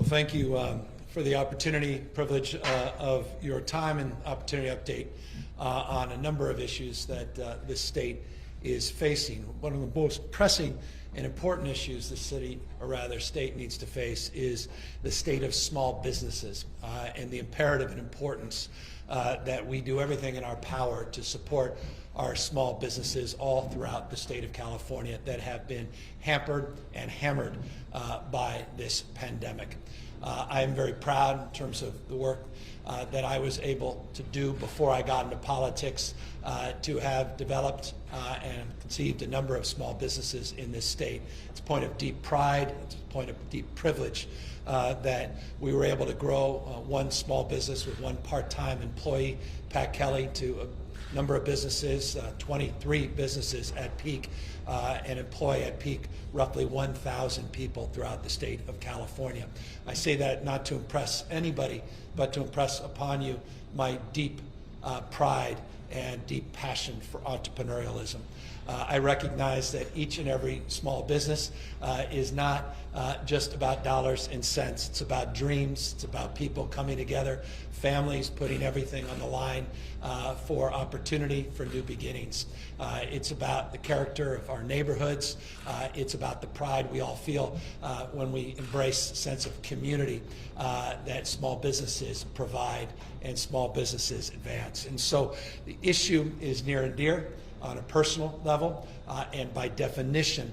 Thank you for the opportunity, privilege of your time and opportunity to update on a number of issues that this state is facing. One of the most pressing and important issues the city, or rather state, needs to face is the state of small businesses and the imperative and importance that we do everything in our power to support our small businesses all throughout the state of California that have been hampered and hammered by this pandemic. I am very proud in terms of the work that I was able to do before I got into politics to have developed and conceived a number of small businesses in this state. It's a point of deep pride, it's a point of deep privilege that we were able to grow one small business with one part-time employee, Pat Kelly, to a number of businesses, 23 businesses at peak, and employ at peak roughly 1,000 people throughout the state of California. I say that not to impress anybody, but to impress upon you my deep pride and deep passion for entrepreneurialism. I recognize that each and every small business is not just about dollars and cents. It's about dreams. It's about people coming together, families putting everything on the line for opportunity, for new beginnings. It's about the character of our neighborhoods. It's about the pride we all feel when we embrace a sense of community that small businesses provide and small businesses advance. And so the issue is near and dear on a personal level, and by definition,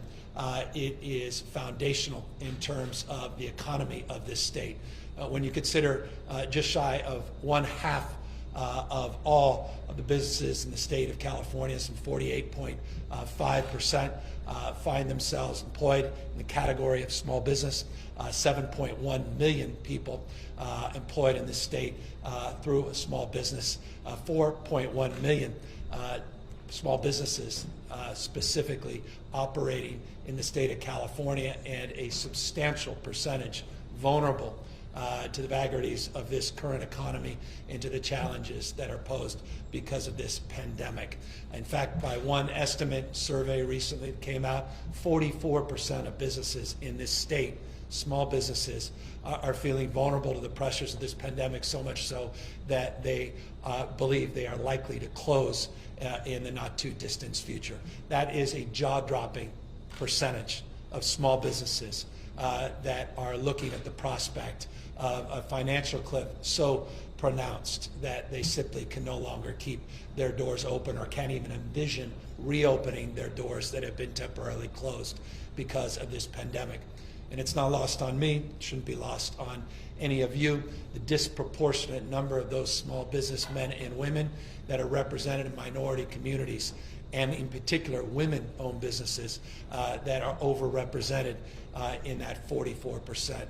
it is foundational in terms of the economy of this state. When you consider just shy of 1/2 of all of the businesses in the state of California, some 48.5%, find themselves employed in the category of small business. 7.1 million people employed in this state through a small business. 4.1 million small businesses specifically operating in the state of California, and a substantial percentage vulnerable to the vagaries of this current economy and to the challenges that are posed because of this pandemic. In fact, by one estimate survey recently that came out, 44% of businesses in this state, small businesses, are feeling vulnerable to the pressures of this pandemic, so much so that they believe they are likely to close in the not too distant future. That is a jaw-dropping percentage of small businesses that are looking at the prospect of a financial cliff so pronounced that they simply can no longer keep their doors open, or can't even envision reopening their doors that have been temporarily closed because of this pandemic. And it's not lost on me, it shouldn't be lost on any of you, the disproportionate number of those small business men and women that are represented in minority communities, and in particular women-owned businesses that are overrepresented in that 44%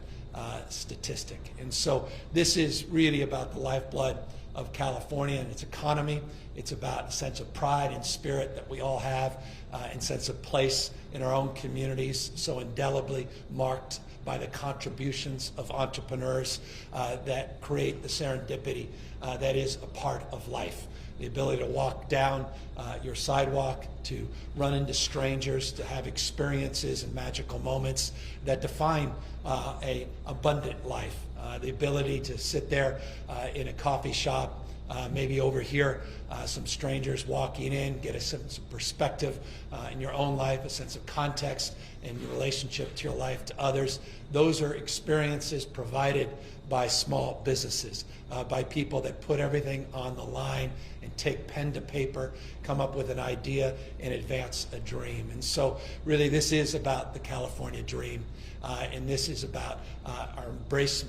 statistic. And so this is really about the lifeblood of California and its economy. It's about a sense of pride and spirit that we all have, and sense of place in our own communities, so indelibly marked by the contributions of entrepreneurs that create the serendipity that is a part of life. The ability to walk down your sidewalk, to run into strangers, to have experiences and magical moments that define an abundant life. The ability to sit there in a coffee shop, maybe overhear some strangers walking in, get a sense of perspective in your own life, a sense of context in your relationship to your life to others. Those are experiences provided by small businesses, by people that put everything on the line and take pen to paper, come up with an idea, and advance a dream. And so really this is about the California dream, and this is about our embracing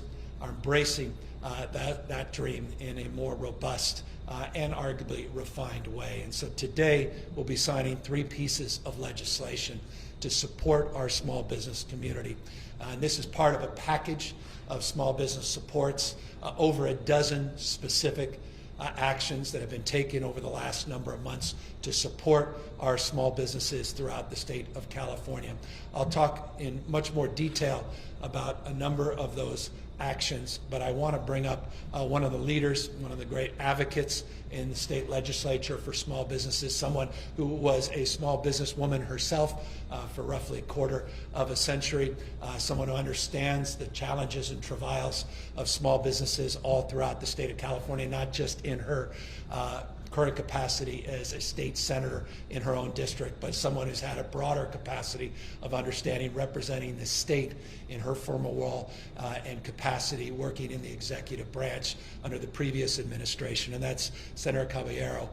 that dream in a more robust and arguably refined way. And so today we'll be signing 3 pieces of legislation to support our small business community. And this is part of a package of small business supports, over a dozen specific actions that have been taken over the last number of months to support our small businesses throughout the state of California. I'll talk in much more detail about a number of those actions, but I want to bring up one of the leaders, one of the great advocates in the state legislature for small businesses, someone who was a small businesswoman herself for roughly a quarter of a century, someone who understands the challenges and travails of small businesses all throughout the state of California, not just in her current capacity as a state senator in her own district, but someone who's had a broader capacity of understanding, representing the state in her former role and capacity working in the executive branch under the previous administration, and that's Senator Caballero,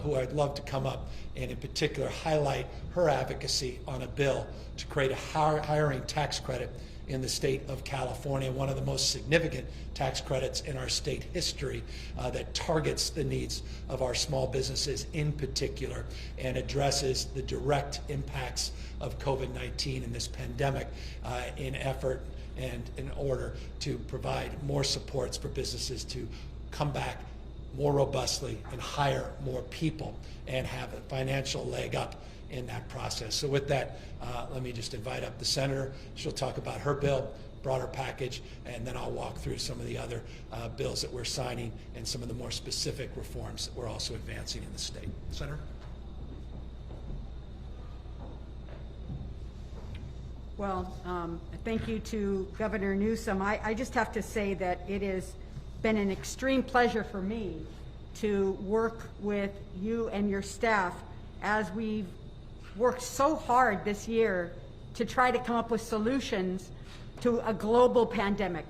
who I'd love to come up and in particular highlight her advocacy on a bill to create a hiring tax credit in the state of California, one of the most significant tax credits in our state history that targets the needs of our small businesses in particular and addresses the direct impacts of COVID-19 and this pandemic in effort and in order to provide more supports for businesses to come back more robustly and hire more people and have a financial leg up in that process. So with that, let me just invite up the senator. She'll talk about her bill, broader package, and then I'll walk through some of the other bills that we're signing and some of the more specific reforms that we're also advancing in the state. Senator? Well, thank you to Governor Newsom. I just have to say that it has been an extreme pleasure for me to work with you and your staff as we've worked so hard this year to try to come up with solutions to a global pandemic.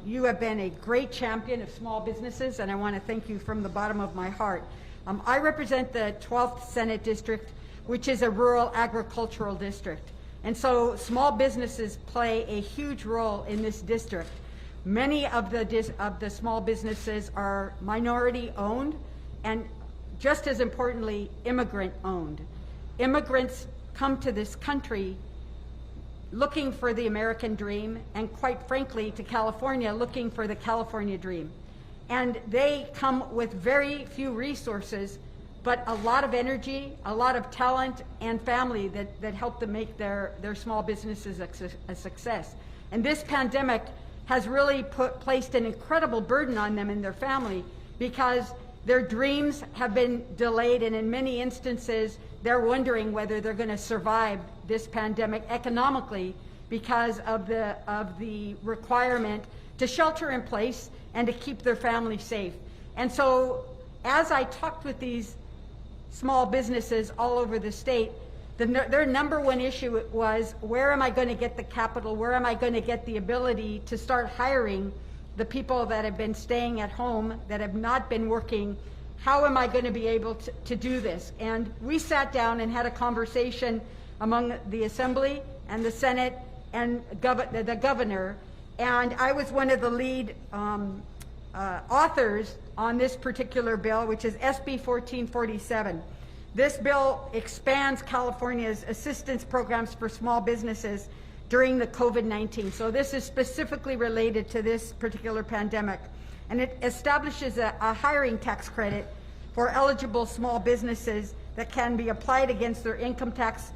You have been a great champion of small businesses, and I want to thank you from the bottom of my heart. I represent the 12th Senate District, which is a rural agricultural district. And so small businesses play a huge role in this district. Many of the small businesses are minority owned and, just as importantly, immigrant owned. Immigrants come to this country looking for the American dream and, quite frankly, to California looking for the California dream. And they come with very few resources, but a lot of energy, a lot of talent and family that help them make their small businesses a success. And this pandemic has really placed an incredible burden on them and their family because their dreams have been delayed, and in many instances, they're wondering whether they're going to survive this pandemic economically because of the requirement to shelter in place and to keep their family safe. And so, as I talked with these small businesses all over the state, their number one issue was, where am I going to get the capital? Where am I going to get the ability to start hiring the people that have been staying at home, that have not been working? How am I going to be able to do this? And we sat down and had a conversation among the Assembly and the Senate and the governor, and I was one of the lead authors on this particular bill, which is SB 1447. This bill expands California's assistance programs for small businesses during the COVID-19. So this is specifically related to this particular pandemic. And it establishes a hiring tax credit for eligible small businesses that can be applied against their income tax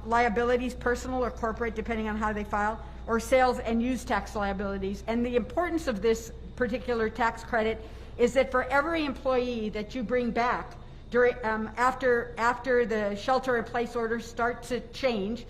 liabilities, personal or corporate, depending on how they file, or sales and use tax liabilities. And the importance of this particular tax credit is that for every employee that you bring back during, after the shelter-in-place orders start to change,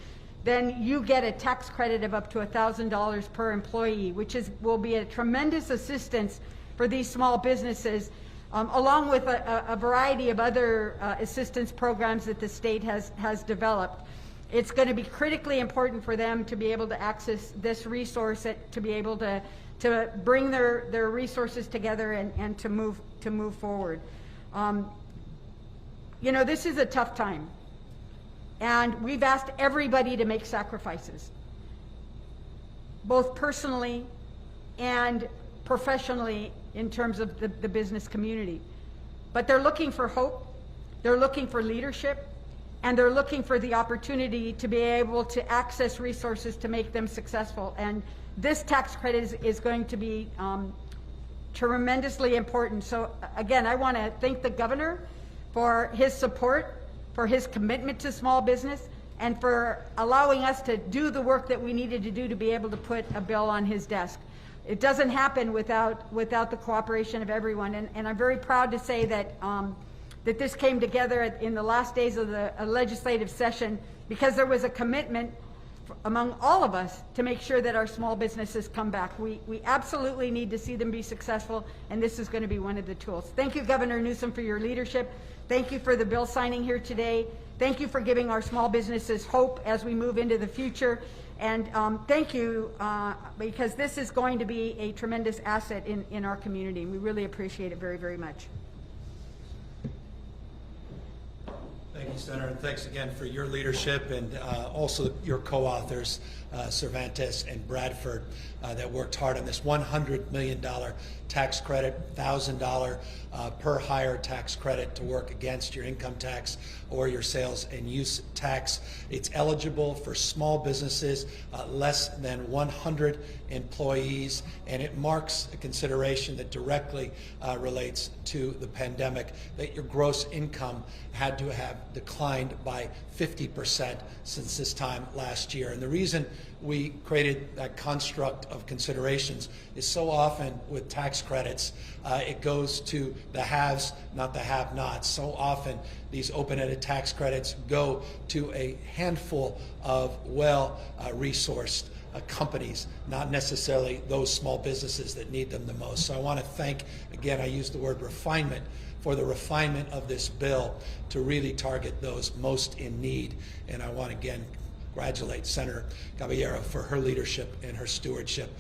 then you get a tax credit of up to $1,000 per employee, which will be a tremendous assistance for these small businesses, along with a variety of other assistance programs that the state has developed. It's going to be critically important for them to be able to access this resource, to be able to bring their resources together and to move forward. You know, this is a tough time, and we've asked everybody to make sacrifices, both personally and professionally in terms of the business community. But they're looking for hope, they're looking for leadership, and they're looking for the opportunity to be able to access resources to make them successful. And this tax credit is going to be tremendously important. So again, I want to thank the governor for his support, for his commitment to small business, and for allowing us to do the work that we needed to do to be able to put a bill on his desk. It doesn't happen without the cooperation of everyone, and I'm very proud to say that that this came together in the last days of the legislative session, because there was a commitment among all of us to make sure that our small businesses come back. We absolutely need to see them be successful, and this is going to be one of the tools. Thank you, Governor Newsom, for your leadership. Thank you for the bill signing here today. Thank you for giving our small businesses hope as we move into the future. And thank you, because this is going to be a tremendous asset in our community. We really appreciate it very, very much. Thank you, Senator, and thanks again for your leadership, and also your co-authors, Cervantes and Bradford, that worked hard on this $100 million tax credit, $1,000 per hire tax credit to work against your income tax or your sales and use tax. It's eligible for small businesses less than 100 employees, and it marks a consideration that directly relates to the pandemic, that your gross income had to have declined by 50% since this time last year. And the reason we created that construct of considerations is so often with tax credits, it goes to the haves, not the have-nots. So often these open-ended tax credits go to a handful of well-resourced companies, not necessarily those small businesses that need them the most. So I want to thank, again, I use the word refinement, for the refinement of this bill to really target those most in need. And I want to again congratulate Senator Caballero for her leadership and her stewardship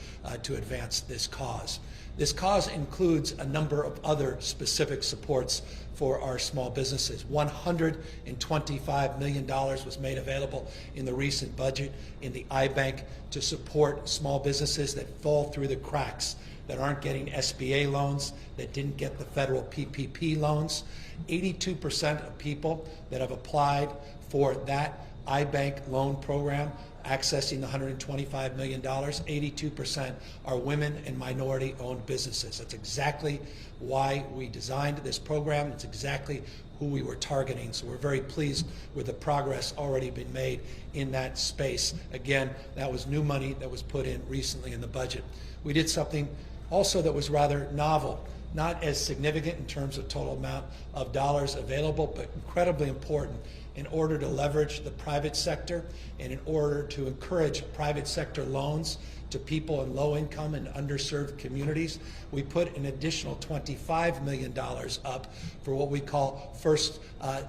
to advance this cause. This cause includes a number of other specific supports for our small businesses. $125 million was made available in the recent budget in the iBank to support small businesses that fall through the cracks, that aren't getting SBA loans, that didn't get the federal PPP loans. 82% of people that have applied for that iBank loan program, accessing the $125 million, 82% are women and minority-owned businesses. That's exactly why we designed this program. It's exactly who we were targeting. So we're very pleased with the progress already been made in that space. Again, that was new money that was put in recently in the budget. We did something also that was rather novel, not as significant in terms of total amount of dollars available, but incredibly important in order to leverage the private sector and in order to encourage private sector loans to people in low income and underserved communities. We put an additional $25 million up for what we call first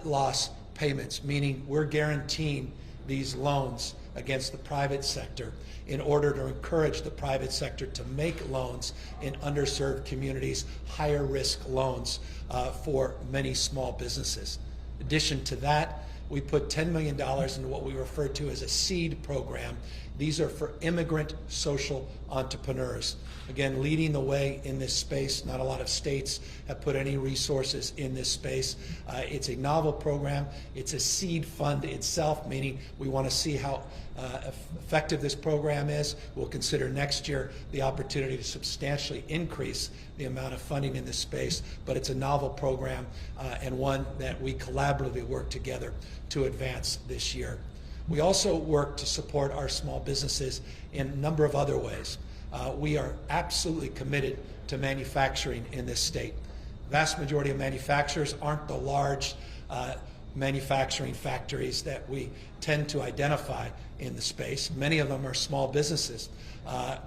loss payments, meaning we're guaranteeing these loans against the private sector in order to encourage the private sector to make loans in underserved communities, higher risk loans for many small businesses. In addition to that, we put $10 million into what we refer to as a seed program. These are for immigrant social entrepreneurs. Again, leading the way in this space. Not a lot of states have put any resources in this space. It's a novel program. It's a seed fund itself, meaning we want to see how effective this program is. We'll consider next year the opportunity to substantially increase the amount of funding in this space, but it's a novel program and one that we collaboratively work together to advance this year. We also work to support our small businesses in a number of other ways. We are absolutely committed to manufacturing in this state. The vast majority of manufacturers aren't the large manufacturing factories that we tend to identify in the space. Many of them are small businesses.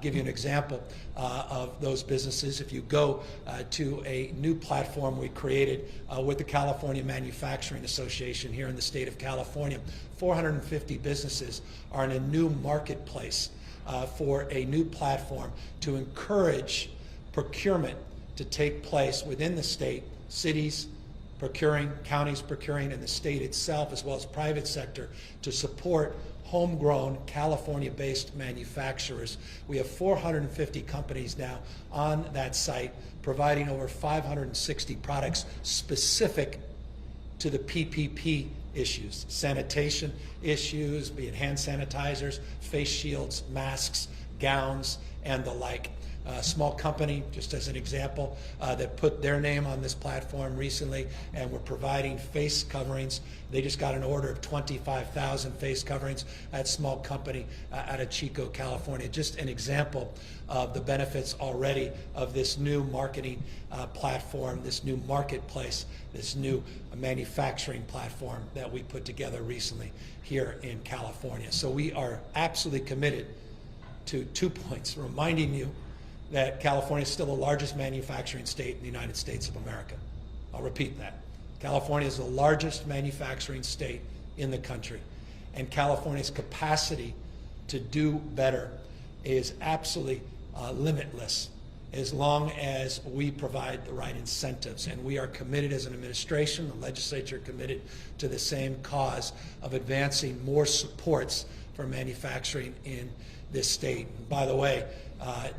Give you an example of those businesses. If you go to a new platform we created with the California Manufacturing Association here in the state of California, 450 businesses are in a new marketplace for a new platform to encourage procurement to take place within the state, cities procuring, counties procuring, and the state itself, as well as private sector, to support homegrown California-based manufacturers. We have 450 companies now on that site providing over 560 products specific to the PPP issues, sanitation issues, be it hand sanitizers, face shields, masks, gowns, and the like. small company, just as an example, that put their name on this platform recently, and we're providing face coverings. They just got an order of 25,000 face coverings at small company out of Chico, California. Just an example of the benefits already of this new marketing platform, this new marketplace, this new manufacturing platform that we put together recently here in California. So we are absolutely committed to 2 points, reminding you that California is still the largest manufacturing state in the United States of America. I'll repeat that. California is the largest manufacturing state in the country, and California's capacity to do better is absolutely limitless as long as we provide the right incentives. And we are committed as an administration, the legislature committed to the same cause of advancing more supports for manufacturing in this state. And by the way,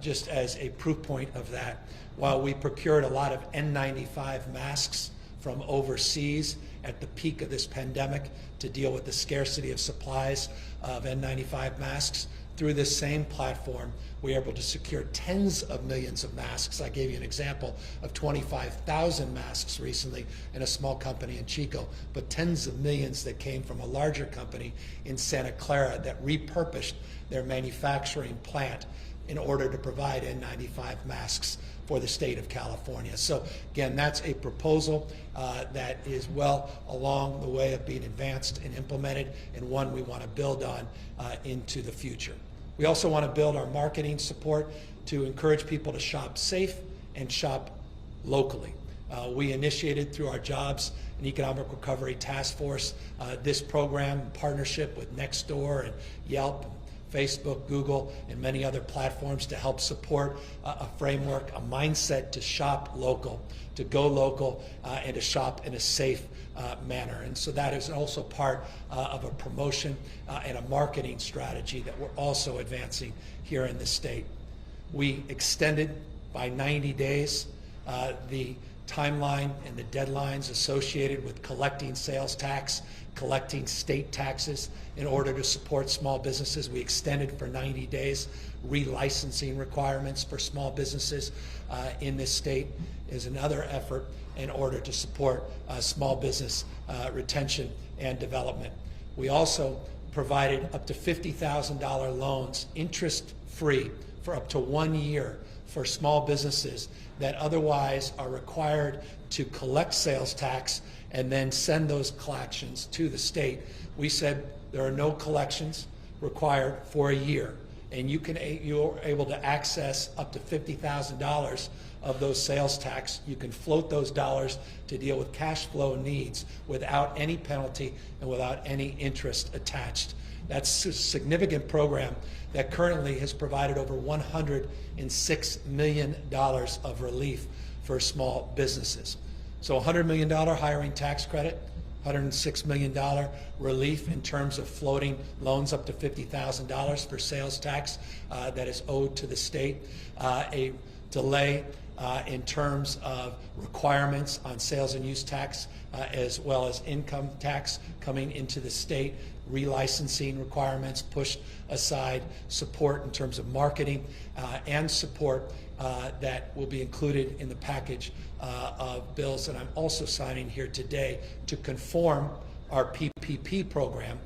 just as a proof point of that, while we procured a lot of N95 masks from overseas at the peak of this pandemic to deal with the scarcity of supplies of N95 masks, through this same platform, we were able to secure tens of millions of masks. I gave you an example of 25,000 masks recently in a small company in Chico, but tens of millions that came from a larger company in Santa Clara that repurposed their manufacturing plant in order to provide N95 masks for the state of California. So again, that's a proposal that is well along the way of being advanced and implemented, and one we want to build on into the future. We also want to build our marketing support to encourage people to shop safe and shop locally. We initiated through our Jobs and Economic Recovery Task Force this program in partnership with Nextdoor and Yelp, Facebook, Google, and many other platforms to help support a framework, a mindset to shop local, to go local, and to shop in a safe manner. And so that is also part of a promotion and a marketing strategy that we're also advancing here in the state. We extended by 90 days the timeline and the deadlines associated with collecting sales tax, collecting state taxes in order to support small businesses. We extended for 90 days relicensing requirements for small businesses in this state is another effort in order to support small business retention and development. We also provided up to $50,000 loans, interest-free, for up to 1 year for small businesses that otherwise are required to collect sales tax and then send those collections to the state. We said there are no collections required for a year, and you're able to access up to $50,000 of those sales tax. You can float those dollars to deal with cash flow needs without any penalty and without any interest attached. That's a significant program that currently has provided over $106 million of relief for small businesses. So $100 million hiring tax credit, $106 million relief in terms of floating loans up to $50,000 for sales tax that is owed to the state, a delay in terms of requirements on sales and use tax as well as income tax coming into the state, relicensing requirements pushed aside, support in terms of marketing and support that will be included in the package of bills that I'm also signing here today to conform our PPP program,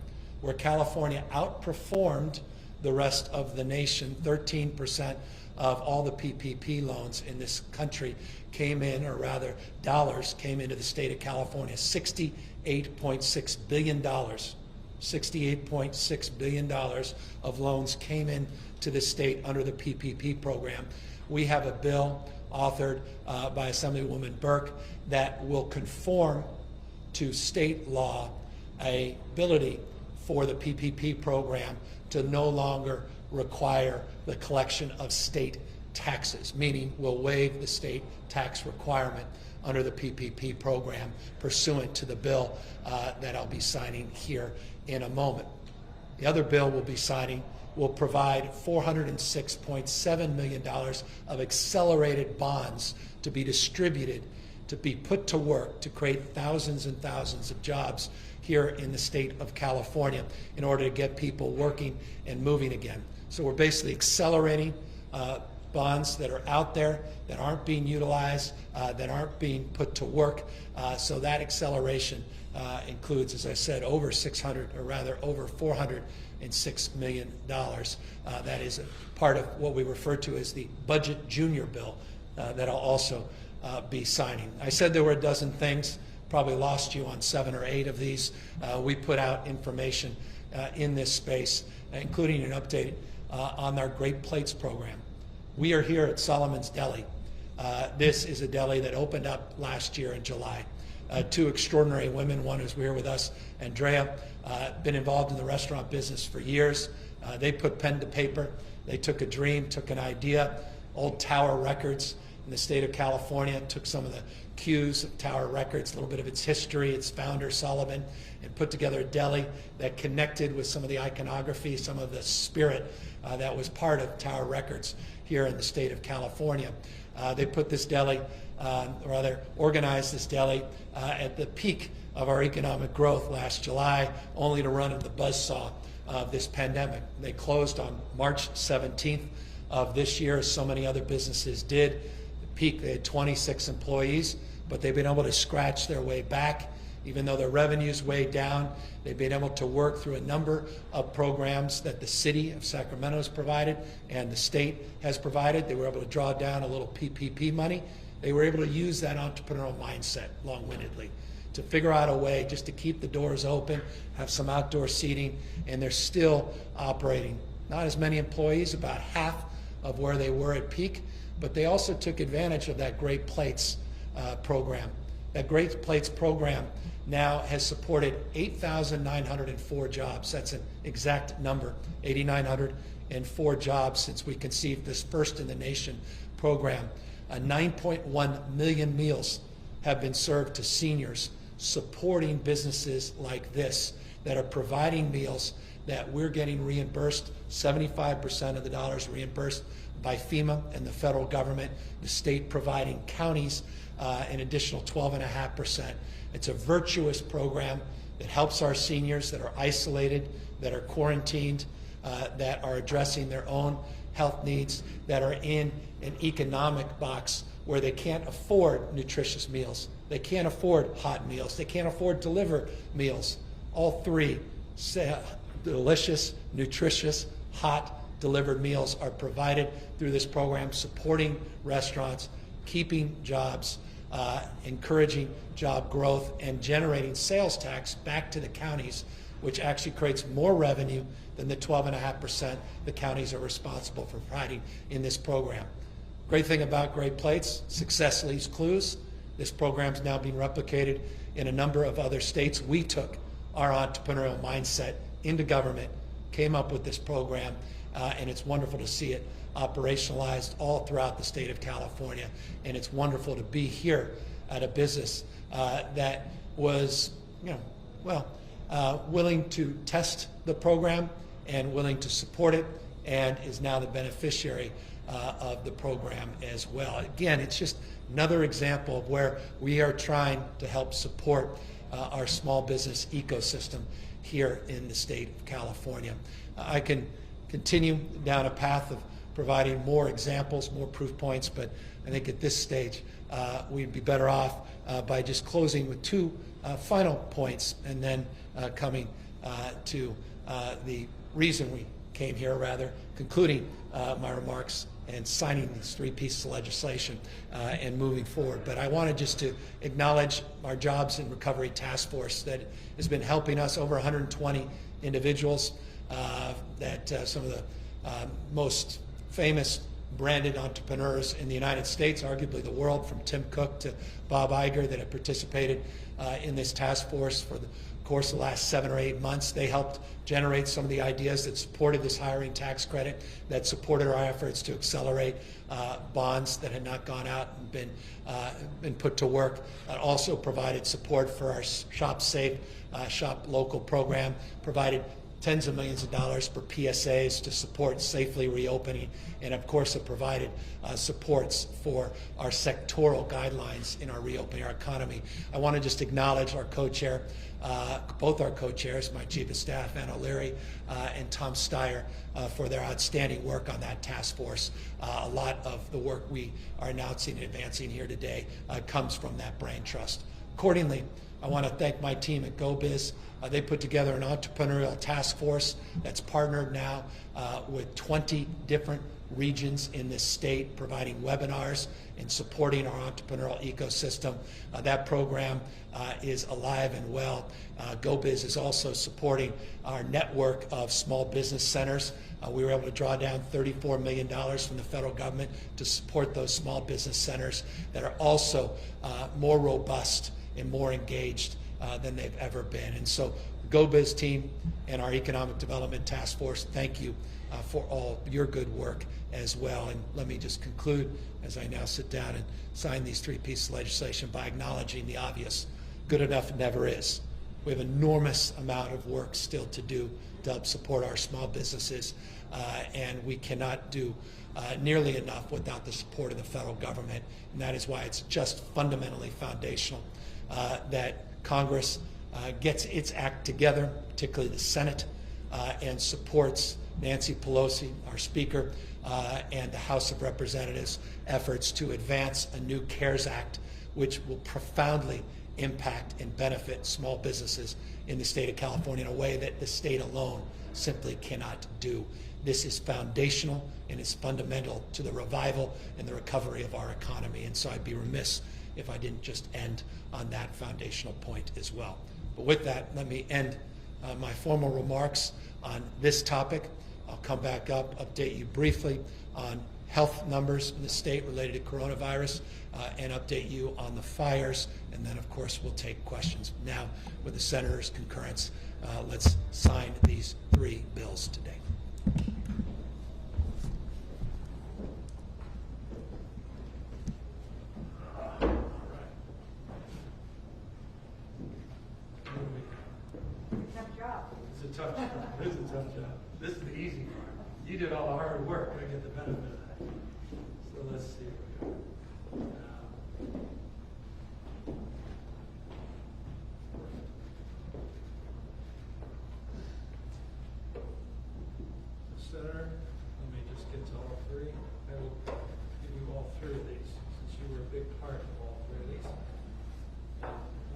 where California outperformed the rest of the nation. 13% of all the PPP loans in this country came in, or rather dollars came into the state of California. $68.6 billion. $68.6 billion of loans came in to the state under the PPP program. We have a bill authored by Assemblywoman Burke that will conform to state law a ability for the PPP program to no longer require the collection of state taxes, meaning we'll waive the state tax requirement under the PPP program pursuant to the bill that I'll be signing here in a moment. The other bill we'll be signing will provide $406.7 million of accelerated bonds to be distributed, to be put to work to create thousands and thousands of jobs here in the state of California in order to get people working and moving again. So we're basically accelerating bonds that are out there that aren't being utilized, that aren't being put to work. So that acceleration includes, as I said, over $406 million. That is a part of what we refer to as the Budget Junior Bill that I'll also be signing. I said there were a dozen things, probably lost you on 7 or 8 of these. We put out information in this space, including an update on our Great Plates program. We are here at Solomon's Deli. This is a deli that opened up last year in July. 2 extraordinary women, one who's here with us, Andrea, been involved in the restaurant business for years. They put pen to paper. They took a dream, took an idea, old Tower Records in the state of California, took some of the cues of Tower Records, a little bit of its history, its founder, Solomon, and put together a deli that connected with some of the iconography, some of the spirit that was part of Tower Records here in the state of California. They put this deli, organized this deli at the peak of our economic growth last July, only to run into the buzzsaw of this pandemic. They closed on March 17th of this year, as so many other businesses did. At peak, they had 26 employees, but they've been able to scratch their way back. Even though their revenue's way down, they've been able to work through a number of programs that the city of Sacramento has provided and the state has provided. They were able to draw down a little PPP money. They were able to use that entrepreneurial mindset, long-windedly, to figure out a way just to keep the doors open, have some outdoor seating, and they're still operating. Not as many employees, about half of where they were at peak, but they also took advantage of that Great Plates program. That Great Plates program now has supported 8,904 jobs. That's an exact number, 8,904 jobs since we conceived this first-in-the-nation program. 9.1 million meals have been served to seniors, supporting businesses like this that are providing meals that we're getting reimbursed, 75% of the dollars reimbursed by FEMA and the federal government, the state providing counties an additional 12.5%. It's a virtuous program that helps our seniors that are isolated, that are quarantined, that are addressing their own health needs, that are in an economic box where they can't afford nutritious meals. They can't afford hot meals. They can't afford delivered meals. All 3 delicious, nutritious, hot delivered meals are provided through this program, supporting restaurants, keeping jobs, encouraging job growth, and generating sales tax back to the counties, which actually creates more revenue than the 12.5% the counties are responsible for providing in this program. Great thing about Great Plates, success leaves clues. This program is now being replicated in a number of other states. We took our entrepreneurial mindset into government, came up with this program, and it's wonderful to see it operationalized all throughout the state of California. And it's wonderful to be here at a business that was, willing to test the program and willing to support it, and is now the beneficiary of the program as well. Again, it's just another example of where we are trying to help support our small business ecosystem here in the state of California. I can continue down a path of providing more examples, more proof points, but I think at this stage we'd be better off by just closing with 2 final points, and then coming to the reason we came here, rather concluding my remarks and signing these 3 pieces of legislation and moving forward. But I wanted just to acknowledge our Jobs and Recovery Task Force that has been helping us, over 120 individuals, that some of the most famous branded entrepreneurs in the United States, arguably the world, from Tim Cook to Bob Iger, that have participated in this task force for the course of the last 7 or 8 months. They helped generate some of the ideas that supported this hiring tax credit, that supported our efforts to accelerate bonds that had not gone out and been put to work. Also provided support for our Shop Safe, Shop Local program, provided tens of millions of dollars for PSAs to support safely reopening, and of course have provided supports for our sectoral guidelines in our reopening our economy. I want to just acknowledge our co-chair, both our co-chairs, my Chief of Staff, Ann O'Leary, and Tom Steyer, for their outstanding work on that task force. A lot of the work we are announcing and advancing here today comes from that brain trust. Accordingly, I want to thank my team at GoBiz. They put together an entrepreneurial task force that's partnered now with 20 different regions in this state, providing webinars and supporting our entrepreneurial ecosystem. That program is alive and well. GoBiz is also supporting our network of small business centers. We were able to draw down $34 million from the federal government to support those small business centers that are also more robust and more engaged than they've ever been. And so GoBiz team and our Economic Development Task Force, thank you for all your good work as well. And let me just conclude as I now sit down and sign these three pieces of legislation by acknowledging the obvious. Good enough never is. We have an enormous amount of work still to do to help support our small businesses, and we cannot do nearly enough without the support of the federal government. And that is why it's just fundamentally foundational that Congress gets its act together, particularly the Senate, and supports Nancy Pelosi, our Speaker, and the House of Representatives' efforts to advance a new CARES Act, which will profoundly impact and benefit small businesses in the state of California in a way that the state alone simply cannot do. This is foundational and is fundamental to the revival and the recovery of our economy. And so I'd be remiss if I didn't just end on that foundational point as well. But with that, let me end my formal remarks on this topic. I'll come back up, update you briefly on health numbers in the state related to coronavirus, and update you on the fires, and then of course we'll take questions. Now, with the Senator's concurrence, let's sign these three bills today. It's a tough job. It is a tough job. This is the easy part. You did all the hard work. I get the benefit of that. So let's see what we got. Senator, let me just get to all three. I will give you all three of these since you were a big part of all three of these.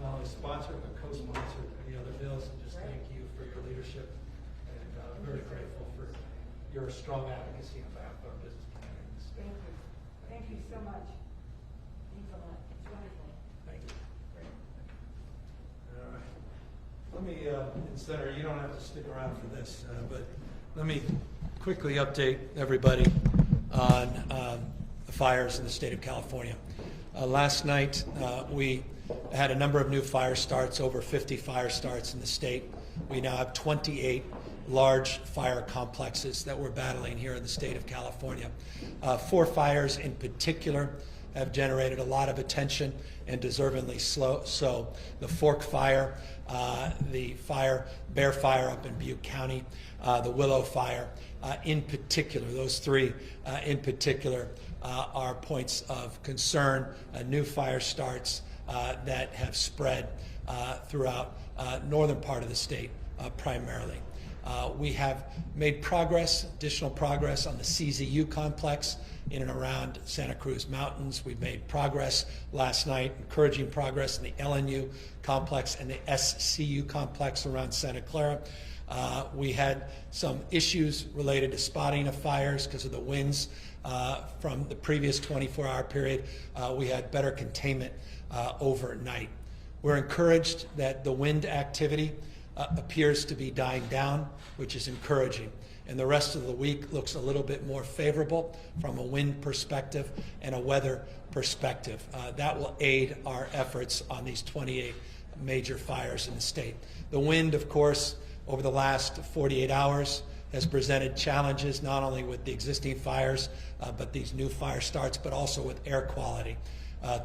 Not only sponsored but co-sponsored any other bills, and just thank you for your leadership, and I'm very grateful for your strong advocacy on behalf of our business community in the state. Thank you. Thank you so much. Thanks a lot. It's wonderful. Thank you. Great. All right. Let me, Senator, you don't have to stick around for this, but let me quickly update everybody on the fires in the state of California. Last night, we had a number of new fire starts, over 50 fire starts in the state. We now have 28 large fire complexes that we're battling here in the state of California. 4 fires in particular have generated a lot of attention, and deservingly so. The Fork Fire, the Bear Fire up in Butte County, the Willow Fire in particular. Those 3 in particular are points of concern, new fire starts that have spread throughout northern part of the state primarily. We have made progress, additional progress on the CZU complex in and around Santa Cruz Mountains. We've made progress last night, encouraging progress in the LNU complex and the SCU complex around Santa Clara. We had some issues related to spotting of fires because of the winds from the previous 24-hour period. We had better containment overnight. We're encouraged that the wind activity appears to be dying down, which is encouraging. And the rest of the week looks a little bit more favorable from a wind perspective and a weather perspective. That will aid our efforts on these 28 major fires in the state. The wind, of course, over the last 48 hours has presented challenges not only with the existing fires, but these new fire starts, but also with air quality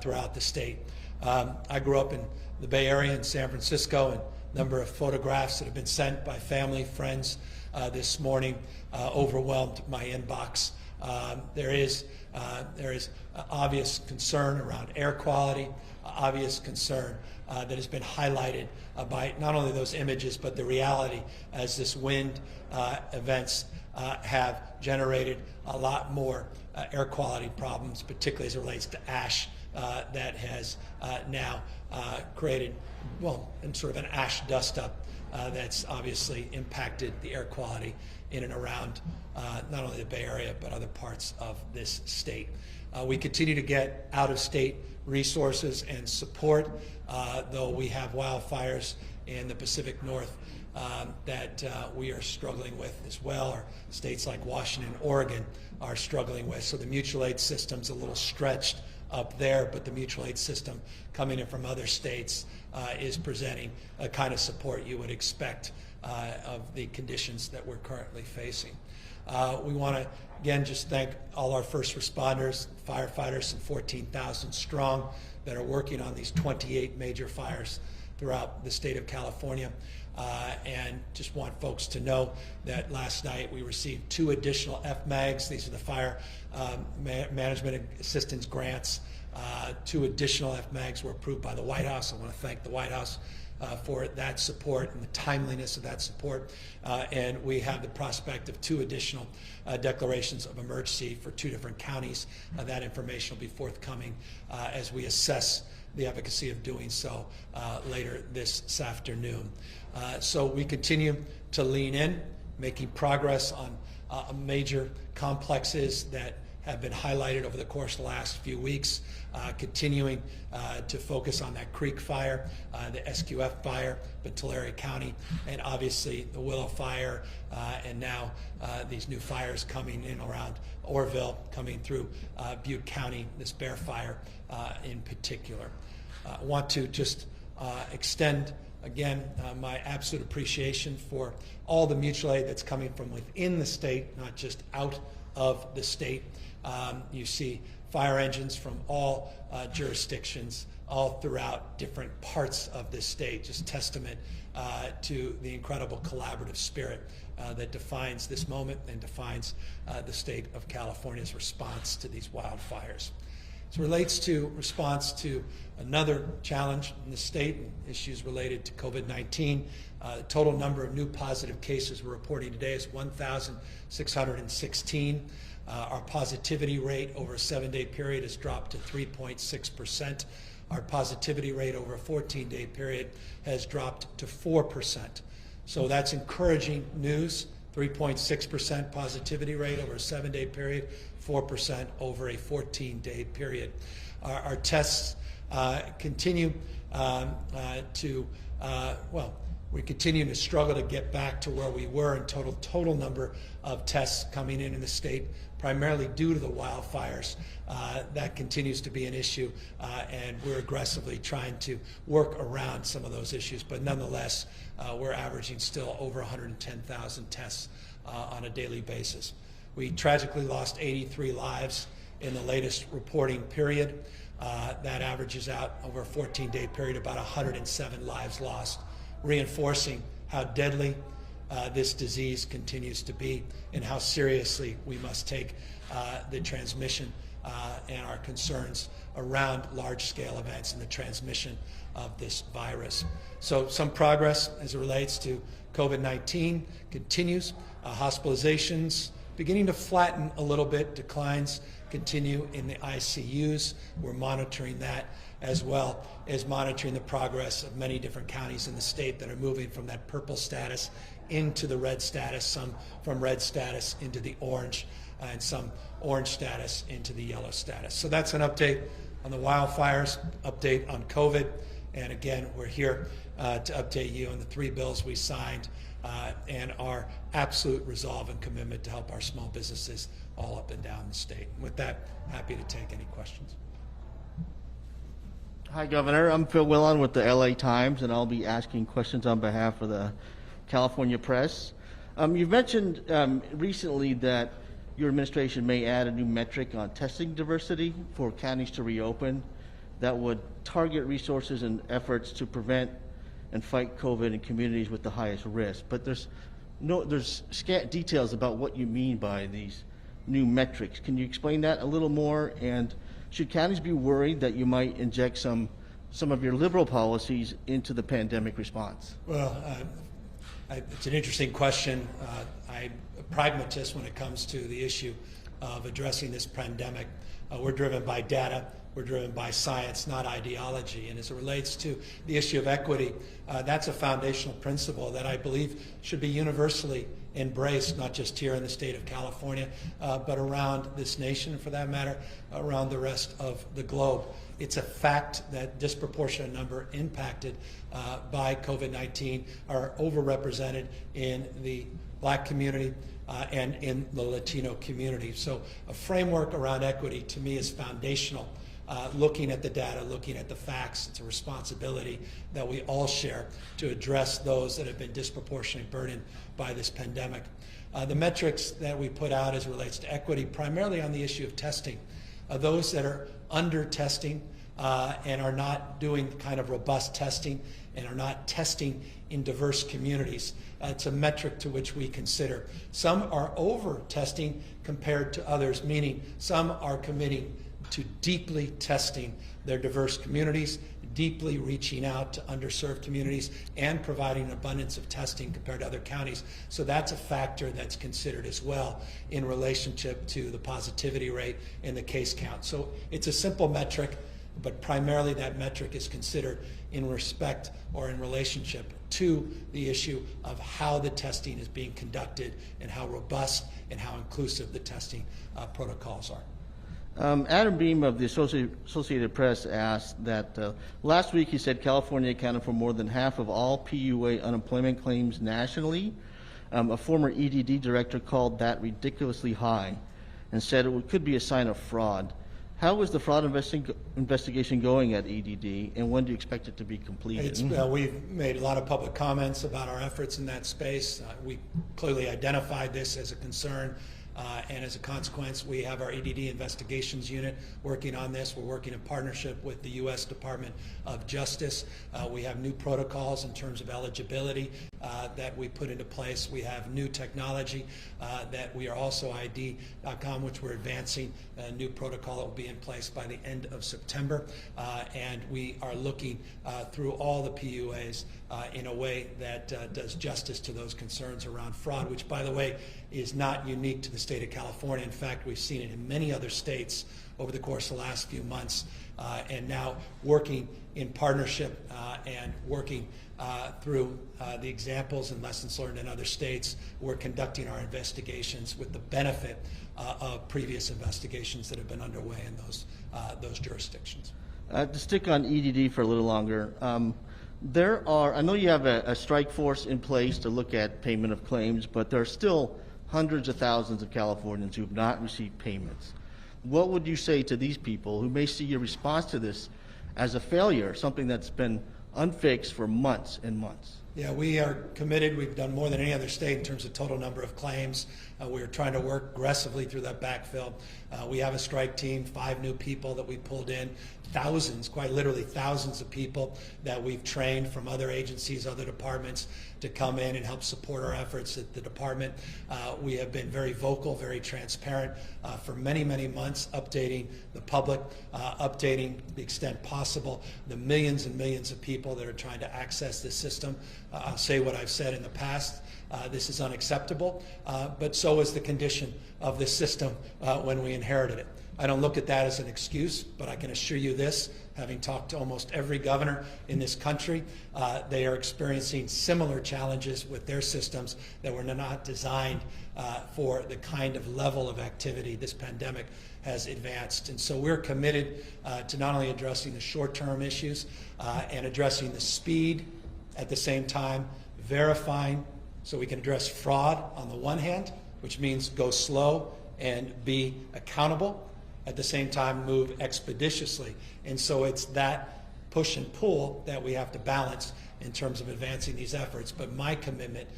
throughout the state. I grew up in the Bay Area in San Francisco, and number of photographs that have been sent by family, friends this morning overwhelmed my inbox. There is obvious concern around air quality, obvious concern that has been highlighted by not only those images, but the reality as this wind events have generated a lot more air quality problems, particularly as it relates to ash that has now created, well, in sort of an ash dust up that's obviously impacted the air quality in and around not only the Bay Area, but other parts of this state. We continue to get out-of-state resources and support, though we have wildfires in the Pacific North that we are struggling with as well, or states like Washington and Oregon are struggling with. So the mutual aid system's a little stretched up there, but the mutual aid system coming in from other states is presenting a kind of support you would expect of the conditions that we're currently facing. We want to, again, just thank all our first responders, firefighters, some 14,000 strong that are working on these 28 major fires throughout the state of California. And just want folks to know that last night we received 2 additional FMAGs. These are the Fire Management Assistance Grants. 2 additional FMAGs were approved by the White House. I want to thank the White House for that support and the timeliness of that support. And we have the prospect of 2 additional declarations of emergency for 2 different counties. That information will be forthcoming as we assess the efficacy of doing so later this afternoon. So we continue to lean in, making progress on major complexes that have been highlighted over the course of the last few weeks, continuing to focus on that Creek Fire, the SQF Fire, in Tulare County, and obviously the Willow Fire, and now these new fires coming in around Orville, coming through Butte County, this Bear Fire in particular. I want to just extend again my absolute appreciation for all the mutual aid that's coming from within the state, not just out of the state. You see fire engines from all jurisdictions all throughout different parts of this state, just testament to the incredible collaborative spirit that defines this moment and defines the state of California's response to these wildfires. As it relates to response to another challenge in the state, issues related to COVID-19, the total number of new positive cases we're reporting today is 1,616. Our positivity rate over a 7-day period has dropped to 3.6%. Our positivity rate over a 14-day period has dropped to 4%. So that's encouraging news. 3.6% positivity rate over a 7-day period, 4% over a 14-day period. Our tests continue we continue to struggle to get back to where we were in total number of tests coming in the state, primarily due to the wildfires. That continues to be an issue, and we're aggressively trying to work around some of those issues. But nonetheless, we're averaging still over 110,000 tests on a daily basis. We tragically lost 83 lives in the latest reporting period. That averages out over a 14-day period, about 107 lives lost, reinforcing how deadly this disease continues to be and how seriously we must take the transmission and our concerns around large-scale events and the transmission of this virus. So some progress as it relates to COVID-19 continues. Hospitalizations beginning to flatten a little bit. Declines continue in the ICUs. We're monitoring that, as well as monitoring the progress of many different counties in the state that are moving from that purple status into the red status, some from red status into the orange, and some orange status into the yellow status. So that's an update on the wildfires, update on COVID, and again, we're here to update you on the 3 bills we signed and our absolute resolve and commitment to help our small businesses all up and down the state. With that, happy to take any questions. Hi, Governor. I'm Phil Willon with the LA Times, and I'll be asking questions on behalf of the California press. You've mentioned recently that your administration may add a new metric on testing diversity for counties to reopen that would target resources and efforts to prevent and fight COVID in communities with the highest risk. But there's scant details about what you mean by these new metrics. Can you explain that a little more? And should counties be worried that you might inject some of your liberal policies into the pandemic response? Well, it's an interesting question. I'm a pragmatist when it comes to the issue of addressing this pandemic. We're driven by data. We're driven by science, not ideology. And as it relates to the issue of equity, that's a foundational principle that I believe should be universally embraced, not just here in the state of California, but around this nation, and for that matter, around the rest of the globe. It's a fact that disproportionate number impacted by COVID-19 are overrepresented in the Black community and in the Latino community. So a framework around equity to me is foundational. Looking at the data, looking at the facts, it's a responsibility that we all share to address those that have been disproportionately burdened by this pandemic. The metrics that we put out as it relates to equity, primarily on the issue of testing, those that are under testing and are not doing kind of robust testing and are not testing in diverse communities. It's a metric to which we consider. Some are over testing compared to others, meaning some are committing to deeply testing their diverse communities, deeply reaching out to underserved communities, and providing an abundance of testing compared to other counties. So that's a factor that's considered as well in relationship to the positivity rate and the case count. So it's a simple metric, but primarily that metric is considered in respect or in relationship to the issue of how the testing is being conducted and how robust and how inclusive the testing protocols are. Adam Beam of the Associated Press asked that last week he said California accounted for more than half of all PUA unemployment claims nationally. A former EDD director called that ridiculously high and said it could be a sign of fraud. How is the fraud investigation going at EDD, and when do you expect it to be completed? We've made a lot of public comments about our efforts in that space. We clearly identified this as a concern. And as a consequence, we have our EDD investigations unit working on this. We're working in partnership with the U.S. Department of Justice. We have new protocols in terms of eligibility that we put into place. We have new technology that we are also ID.com, which we're advancing, a new protocol that will be in place by the end of September. And we are looking through all the PUAs in a way that does justice to those concerns around fraud, which, by the way, is not unique to the state of California. In fact, we've seen it in many other states over the course of the last few months, and now working in partnership and working through the examples and lessons learned in other states. We're conducting our investigations with the benefit of previous investigations that have been underway in those jurisdictions. To stick on EDD for a little longer, I know you have a strike force in place to look at payment of claims, but there are still hundreds of thousands of Californians who have not received payments. What would you say to these people who may see your response to this as a failure, something that's been unfixed for months and months? Yeah, we are committed. We've done more than any other state in terms of total number of claims. We are trying to work aggressively through that backfill. We have a strike team, 5 new people that we pulled in, thousands, quite literally thousands of people that we've trained from other agencies, other departments to come in and help support our efforts at the department. We have been very vocal, very transparent for many, many months, updating the public, updating the extent possible the millions and millions of people that are trying to access this system. I'll say what I've said in the past. This is unacceptable, but so is the condition of this system when we inherited it. I don't look at that as an excuse, but I can assure you this, having talked to almost every governor in this country, they are experiencing similar challenges with their systems that were not designed for the kind of level of activity this pandemic has advanced. And so we're committed to not only addressing the short-term issues and addressing the speed at the same time, verifying so we can address fraud on the one hand, which means go slow and be accountable, at the same time move expeditiously. And so it's that push and pull that we have to balance in terms of advancing these efforts. But my commitment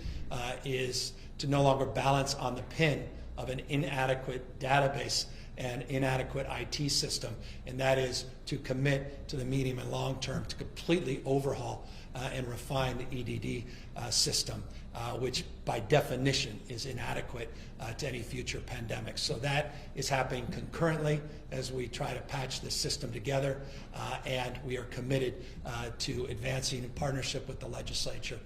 is to no longer balance on the pin of an inadequate database and inadequate IT system, and that is to commit to the medium and long term to completely overhaul and refine the EDD system, which by definition is inadequate to any future pandemic. So that is happening concurrently as we try to patch this system together, and we are committed to advancing in partnership with the legislature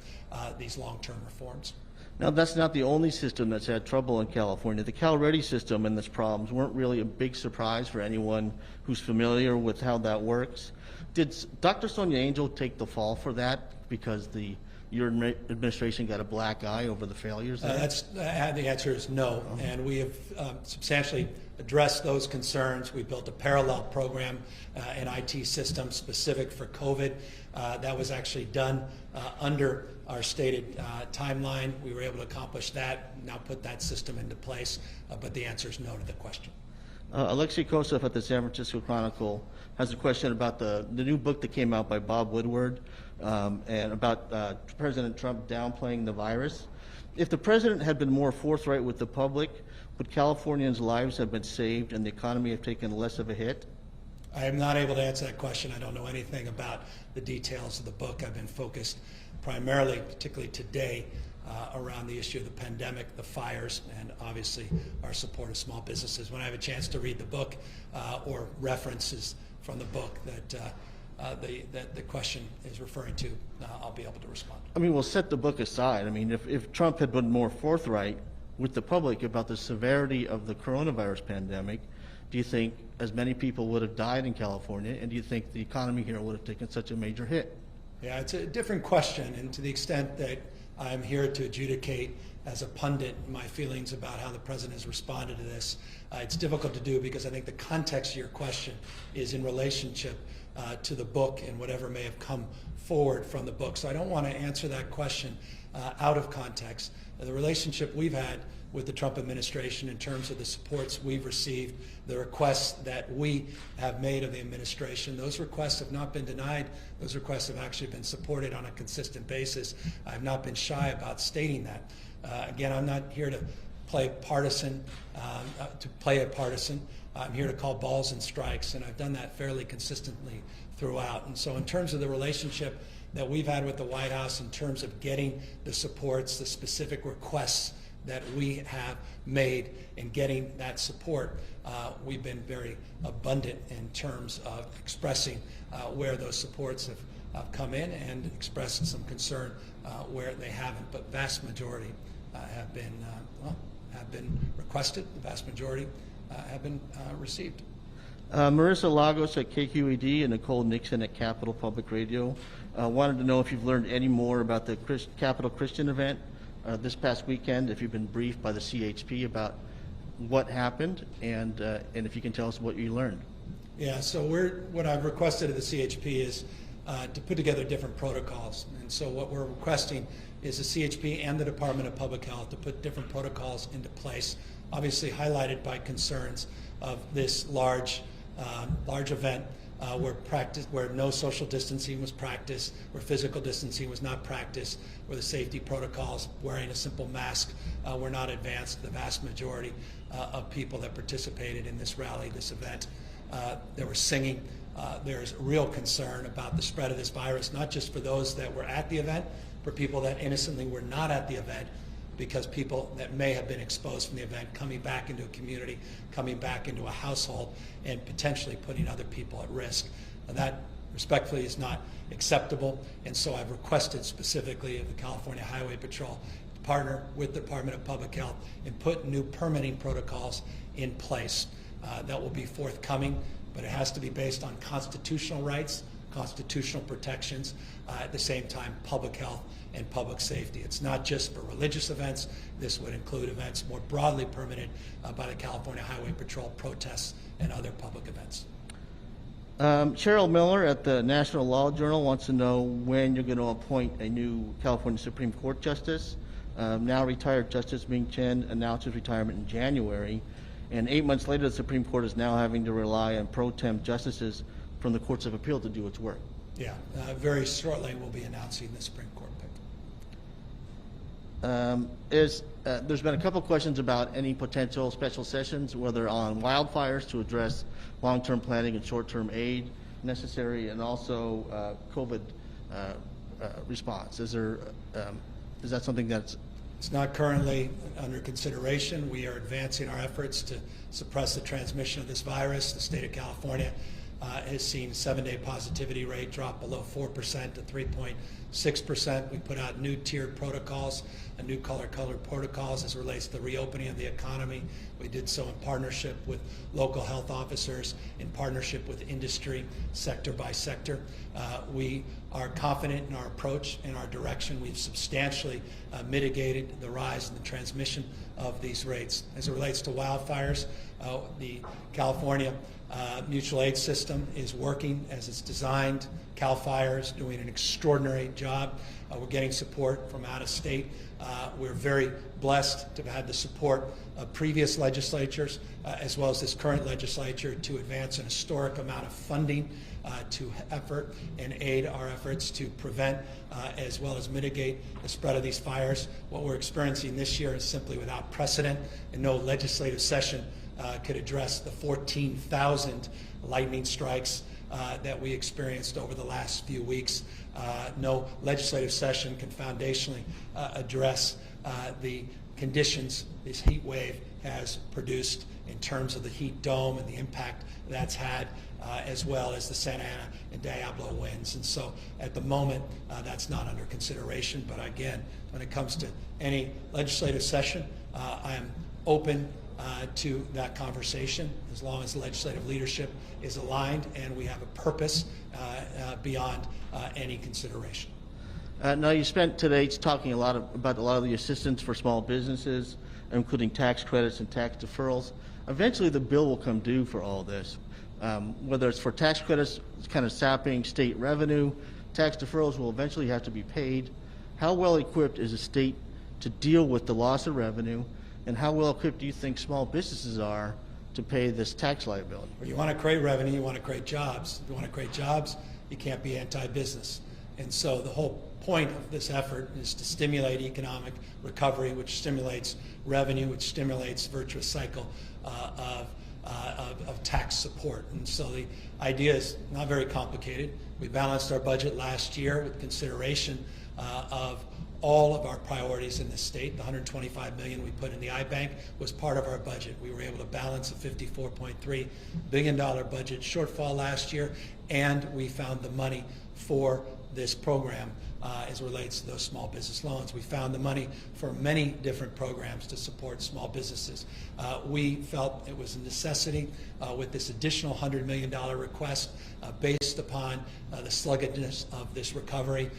these long-term reforms. Now, that's not the only system that's had trouble in California. The CalReady system and its problems weren't really a big surprise for anyone who's familiar with how that works. Did Dr. Sonia Angel take the fall for that because your administration got a black eye over the failures there? The answer is no, and we have substantially addressed those concerns. We built a parallel program, an IT system specific for COVID. That was actually done under our stated timeline. We were able to accomplish that, now put that system into place, but the answer is no to the question. Alexei Kosov at the San Francisco Chronicle has a question about the new book that came out by Bob Woodward and about President Trump downplaying the virus. If the president had been more forthright with the public, would Californians' lives have been saved and the economy have taken less of a hit? I am not able to answer that question. I don't know anything about the details of the book. I've been focused primarily, particularly today, around the issue of the pandemic, the fires, and obviously our support of small businesses. When I have a chance to read the book or references from the book that the question is referring to, I'll be able to respond. I mean, we'll set the book aside. I mean, if Trump had been more forthright with the public about the severity of the coronavirus pandemic, do you think as many people would have died in California, and do you think the economy here would have taken such a major hit? Yeah, it's a different question, and to the extent that I'm here to adjudicate as a pundit my feelings about how the president has responded to this, it's difficult to do because I think the context of your question is in relationship to the book and whatever may have come forward from the book. So I don't want to answer that question out of context. The relationship we've had with the Trump administration in terms of the supports we've received, the requests that we have made of the administration, those requests have not been denied. Those requests have actually been supported on a consistent basis. I've not been shy about stating that. Again, I'm not here to play partisan, I'm here to call balls and strikes, and I've done that fairly consistently throughout. And so in terms of the relationship that we've had with the White House in terms of getting the supports, the specific requests that we have made in getting that support, we've been very abundant in terms of expressing where those supports have come in and expressed some concern where they haven't. But vast majority have been requested. The vast majority have been received. Marissa Lagos at KQED and Nicole Nixon at Capital Public Radio wanted to know if you've learned any more about the Capital Christian event this past weekend, if you've been briefed by the CHP about what happened, and if you can tell us what you learned. Yeah, so what I've requested of the CHP is to put together different protocols. And so what we're requesting is the CHP and the Department of Public Health to put different protocols into place, obviously highlighted by concerns of this large event where no social distancing was practiced, where physical distancing was not practiced, where the safety protocols, wearing a simple mask, were not advanced. The vast majority of people that participated in this rally, this event, they were singing. There's real concern about the spread of this virus, not just for those that were at the event, for people that innocently were not at the event, because people that may have been exposed from the event coming back into a community, coming back into a household, and potentially putting other people at risk. And that, respectfully, is not acceptable. And so I've requested specifically of the California Highway Patrol to partner with the Department of Public Health and put new permitting protocols in place. That will be forthcoming, but it has to be based on constitutional rights, constitutional protections, at the same time public health and public safety. It's not just for religious events. This would include events more broadly permitted by the California Highway Patrol, protests, and other public events. Cheryl Miller at the National Law Journal wants to know when you're going to appoint a new California Supreme Court justice. Now retired Justice Ming Chen announced his retirement in January, and 8 months later the Supreme Court is now having to rely on pro tem justices from the Courts of Appeal to do its work. Yeah, very shortly we'll be announcing the Supreme Court pick. There's been a couple questions about any potential special sessions, whether on wildfires to address long-term planning and short-term aid necessary, and also COVID response. Is that something that's... It's not currently under consideration. We are advancing our efforts to suppress the transmission of this virus. The state of California has seen 7-day positivity rate drop below 4% to 3.6%. We put out new tiered protocols, new color-coded protocols as it relates to the reopening of the economy. We did so in partnership with local health officers, in partnership with industry, sector by sector. We are confident in our approach and our direction. We've substantially mitigated the rise in the transmission of these rates. As it relates to wildfires, the California mutual aid system is working as it's designed. CAL FIRE is doing an extraordinary job. We're getting support from out of state. We're very blessed to have had the support of previous legislatures as well as this current legislature to advance an historic amount of funding to effort and aid our efforts to prevent as well as mitigate the spread of these fires. What we're experiencing this year is simply without precedent, and no legislative session could address the 14,000 lightning strikes that we experienced over the last few weeks. No legislative session can foundationally address the conditions this heat wave has produced in terms of the heat dome and the impact that's had, as well as the Santa Ana and Diablo winds. And so at the moment, that's not under consideration. But again, when it comes to any legislative session, I am open to that conversation as long as the legislative leadership is aligned and we have a purpose beyond any consideration. Now, you spent today talking about a lot of the assistance for small businesses, including tax credits and tax deferrals. Eventually, the bill will come due for all this. Whether it's for tax credits, it's kind of sapping state revenue. Tax deferrals will eventually have to be paid. How well equipped is the state to deal with the loss of revenue? And how well equipped do you think small businesses are to pay this tax liability? Well, you want to create revenue, you want to create jobs. If you want to create jobs, you can't be anti-business. And so the whole point of this effort is to stimulate economic recovery, which stimulates revenue, which stimulates virtuous cycle of tax support. And so the idea is not very complicated. We balanced our budget last year with consideration of all of our priorities in the state. The $125 million we put in the iBank was part of our budget. We were able to balance a $54.3 billion budget shortfall last year, and we found the money for this program as it relates to those small business loans. We found the money for many different programs to support small businesses. We felt it was a necessity with this additional $100 million request based upon the sluggishness of this recovery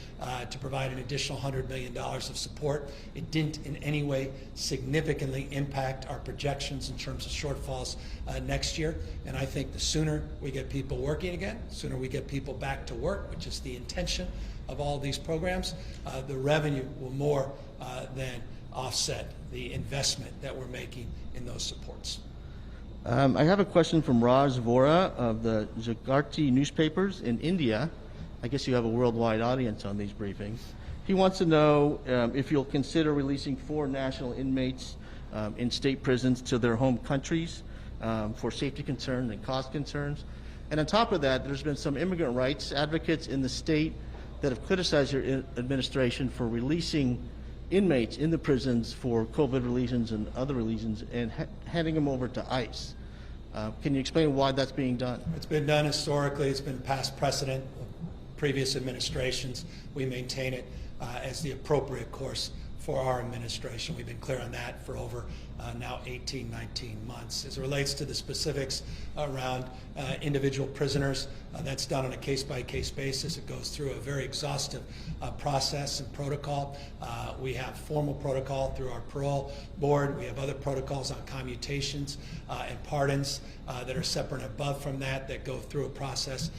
to provide an additional $100 million of support. It didn't in any way significantly impact our projections in terms of shortfalls next year. And I think the sooner we get people working again, the sooner we get people back to work, which is the intention of all these programs, the revenue will more than offset the investment that we're making in those supports. I have a question from Raj Vora of the Jagrati newspapers in India. I guess you have a worldwide audience on these briefings. He wants to know if you'll consider releasing 4 national inmates in state prisons to their home countries for safety concerns and cost concerns. And on top of that, there's been some immigrant rights advocates in the state that have criticized your administration for releasing inmates in the prisons for COVID reasons and other reasons and handing them over to ICE. Can you explain why that's being done? It's been done historically. It's been past precedent of previous administrations. We maintain it as the appropriate course for our administration. We've been clear on that for over now 18, 19 months. As it relates to the specifics around individual prisoners, that's done on a case-by-case basis. It goes through a very exhaustive process and protocol. We have formal protocol through our parole board. We have other protocols on commutations and pardons that are separate and above from that go through a process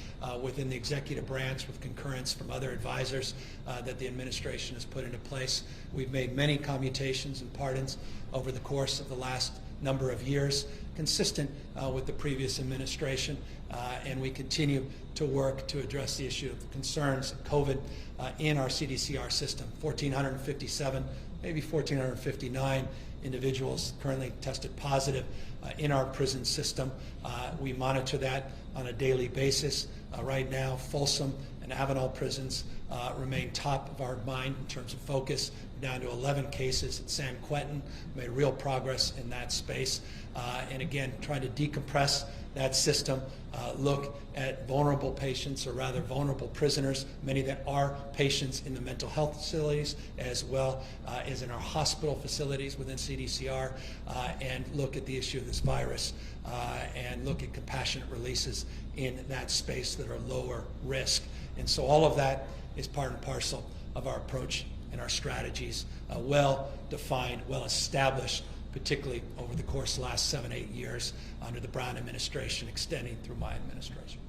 within the executive branch with concurrence from other advisors that the administration has put into place. We've made many commutations and pardons over the course of the last number of years, consistent with the previous administration, and we continue to work to address the issue of the concerns of COVID in our CDCR system. 1,457 maybe 1,459 individuals currently tested positive in our prison system. We monitor that on a daily basis. Right now, Folsom and Avenal prisons remain top of our mind in terms of focus, down to 11 cases at San Quentin. Made real progress in that space. And again, trying to decompress that system, look at vulnerable patients, or rather vulnerable prisoners, many that are patients in the mental health facilities as well as in our hospital facilities within CDCR, and look at the issue of this virus and look at compassionate releases in that space that are lower risk. And so all of that is part and parcel of our approach and our strategies, well defined, well established, particularly over the course of the last 7-8 years under the Brown administration, extending through my administration.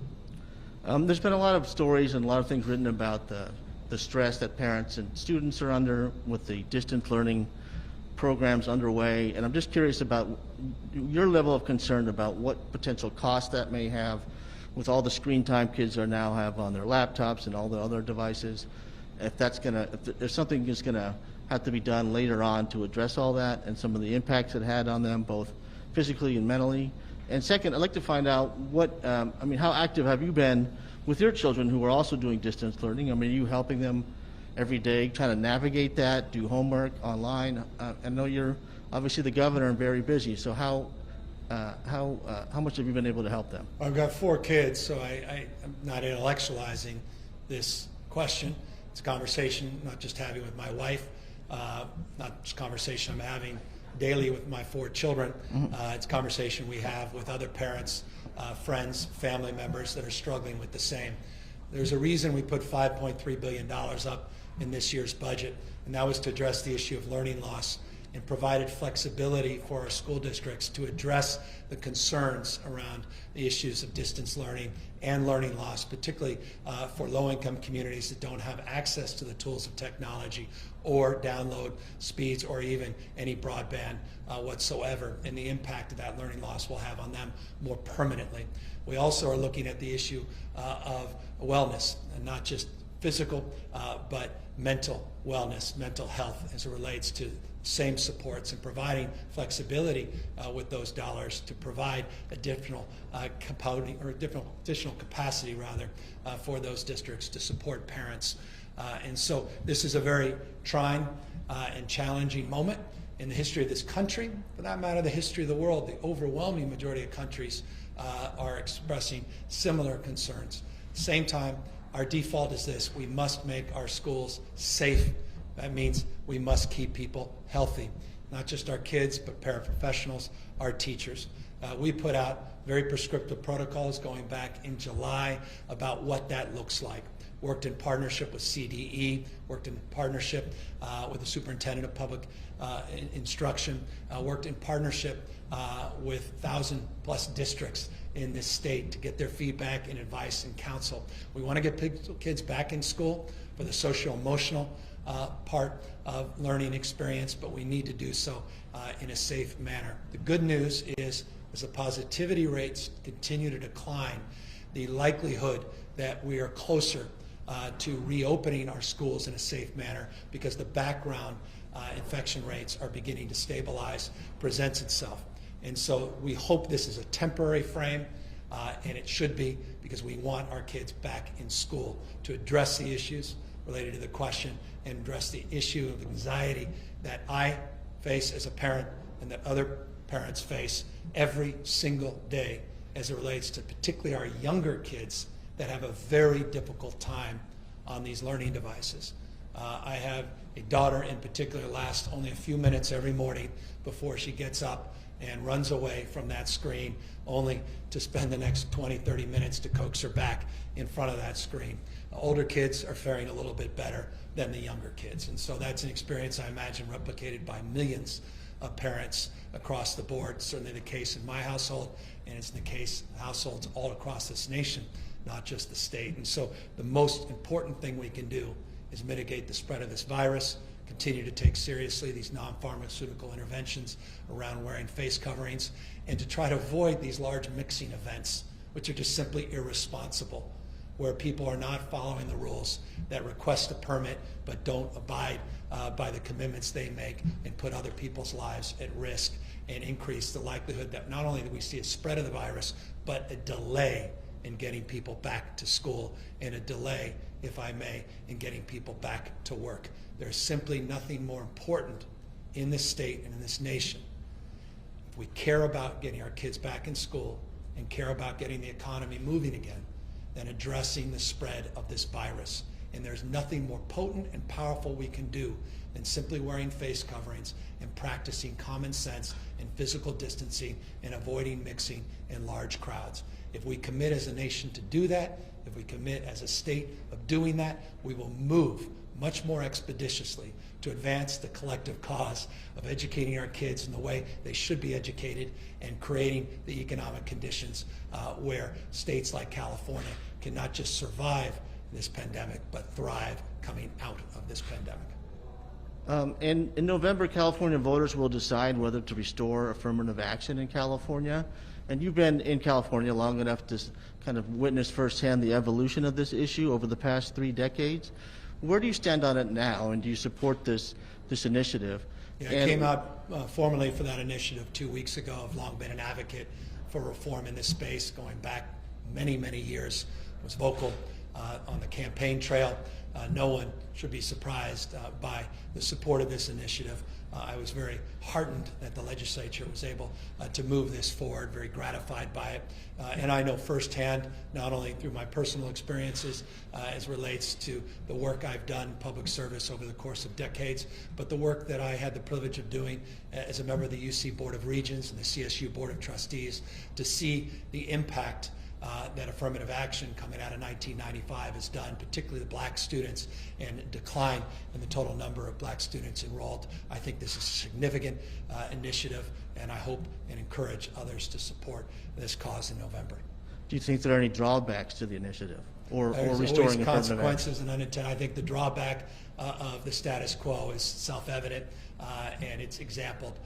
There's been a lot of stories and a lot of things written about the stress that parents and students are under with the distance learning programs underway, and I'm just curious about your level of concern about what potential cost that may have with all the screen time kids are now have on their laptops and all the other devices. If there's something that's gonna have to be done later on to address all that and some of the impacts it had on them, both physically and mentally. And second, I'd like to find out how active have you been with your children who are also doing distance learning? I mean, are you helping them every day, trying to navigate that, do homework online? I know you're obviously the governor and very busy, so how much have you been able to help them? I've got 4 kids, so I'm not intellectualizing this question. It's a conversation not just having with my wife, not just conversation I'm having daily with my 4 children. It's a conversation we have with other parents, friends, family members that are struggling with the same. There's a reason we put $5.3 billion up in this year's budget, and that was to address the issue of learning loss and provided flexibility for our school districts to address the concerns around the issues of distance learning and learning loss, particularly for low-income communities that don't have access to the tools of technology or download speeds or even any broadband whatsoever, and the impact of that learning loss will have on them more permanently. We also are looking at the issue of wellness, and not just physical, but mental wellness, mental health, as it relates to same supports, and providing flexibility with those dollars to provide additional additional capacity for those districts to support parents. And so this is a very trying and challenging moment in the history of this country, for that matter, the history of the world. The overwhelming majority of countries are expressing similar concerns. Same time, our default is this: we must make our schools safe. That means we must keep people healthy, not just our kids, but paraprofessionals, our teachers. We put out very prescriptive protocols going back in July about what that looks like. Worked in partnership with CDE, worked in partnership with the Superintendent of Public Instruction, worked in partnership with 1,000+ districts in this state to get their feedback and advice and counsel. We want to get kids back in school for the social-emotional part of learning experience, but we need to do so in a safe manner. The good news is, as the positivity rates continue to decline, the likelihood that we are closer to reopening our schools in a safe manner, because the background infection rates are beginning to stabilize, presents itself. And so we hope this is a temporary frame, and it should be, because we want our kids back in school to address the issues related to the question and address the issue of anxiety that I face as a parent and that other parents face every single day as it relates to particularly our younger kids that have a very difficult time on these learning devices. I have a daughter in particular, lasts only a few minutes every morning before she gets up and runs away from that screen, only to spend the next 20-30 minutes to coax her back in front of that screen. Older kids are faring a little bit better than the younger kids, and so that's an experience I imagine replicated by millions of parents across the board. It's certainly the case in my household, and it's the case in households all across this nation, not just the state. And so the most important thing we can do is mitigate the spread of this virus, continue to take seriously these non-pharmaceutical interventions around wearing face coverings, and to try to avoid these large mixing events, which are just simply irresponsible. where people are not following the rules, that request a permit but don't abide by the commitments they make, and put other people's lives at risk, and increase the likelihood that not only do we see a spread of the virus, but a delay in getting people back to school, and a delay, if I may, in getting people back to work. There's simply nothing more important in this state and in this nation, if we care about getting our kids back in school and care about getting the economy moving again, than addressing the spread of this virus. And there's nothing more potent and powerful we can do than simply wearing face coverings and practicing common sense and physical distancing and avoiding mixing in large crowds. If we commit as a nation to do that, if we commit as a state of doing that, we will move much more expeditiously to advance the collective cause of educating our kids in the way they should be educated, and creating the economic conditions where states like California can not just survive this pandemic, but thrive coming out of this pandemic. In November, California voters will decide whether to restore affirmative action in California. And you've been in California long enough to kind of witness firsthand the evolution of this issue over the past 3 decades. Where do you stand on it now, and do you support this initiative? Yeah, I came out formally for that initiative 2 weeks ago. I've long been an advocate for reform in this space, going back many, many years. I was vocal on the campaign trail. No one should be surprised by the support of this initiative. I was very heartened that the legislature was able to move this forward, very gratified by it. And I know firsthand, not only through my personal experiences as relates to the work I've done in public service over the course of decades, but the work that I had the privilege of doing as a member of the UC Board of Regents and the CSU Board of Trustees, to see the impact that affirmative action coming out of 1995 has done, particularly the black students, and decline in the total number of black students enrolled. I think this is a significant initiative, and I hope and encourage others to support this cause in November. Do you think there are any drawbacks to the initiative, or There's restoring always consequences action? and unintended. I think the drawback of the status quo is self-evident, and it's exampled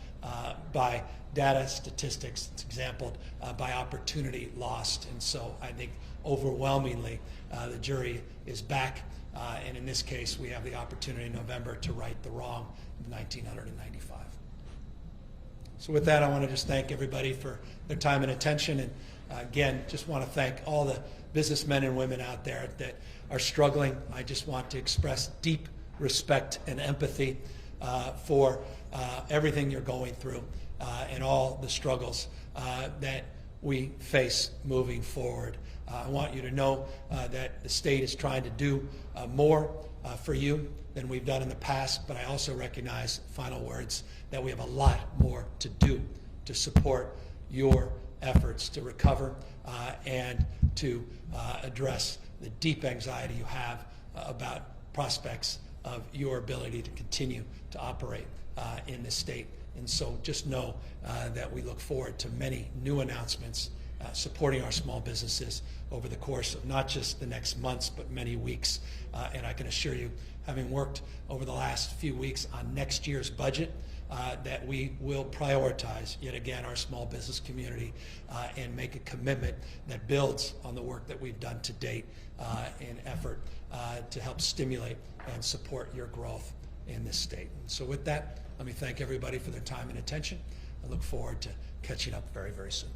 by data, statistics. It's exampled by opportunity lost. And so I think overwhelmingly the jury is back, and in this case we have the opportunity in November to right the wrong of 1995. So with that, I want to just thank everybody for their time and attention, and again, just want to thank all the businessmen and women out there that are struggling. I just want to express deep respect and empathy for everything you're going through and all the struggles that we face moving forward. I want you to know that the state is trying to do more for you than we've done in the past, but I also recognize, final words, that we have a lot more to do to support your efforts to recover and to address the deep anxiety you have about prospects of your ability to continue to operate in this state. And so just know that we look forward to many new announcements supporting our small businesses over the course of not just the next months, but many weeks. And I can assure you, having worked over the last few weeks on next year's budget, that we will prioritize, yet again, our small business community and make a commitment that builds on the work that we've done to date in effort to help stimulate and support your growth in this state. And so with that, let me thank everybody for their time and attention. I look forward to catching up very, very soon.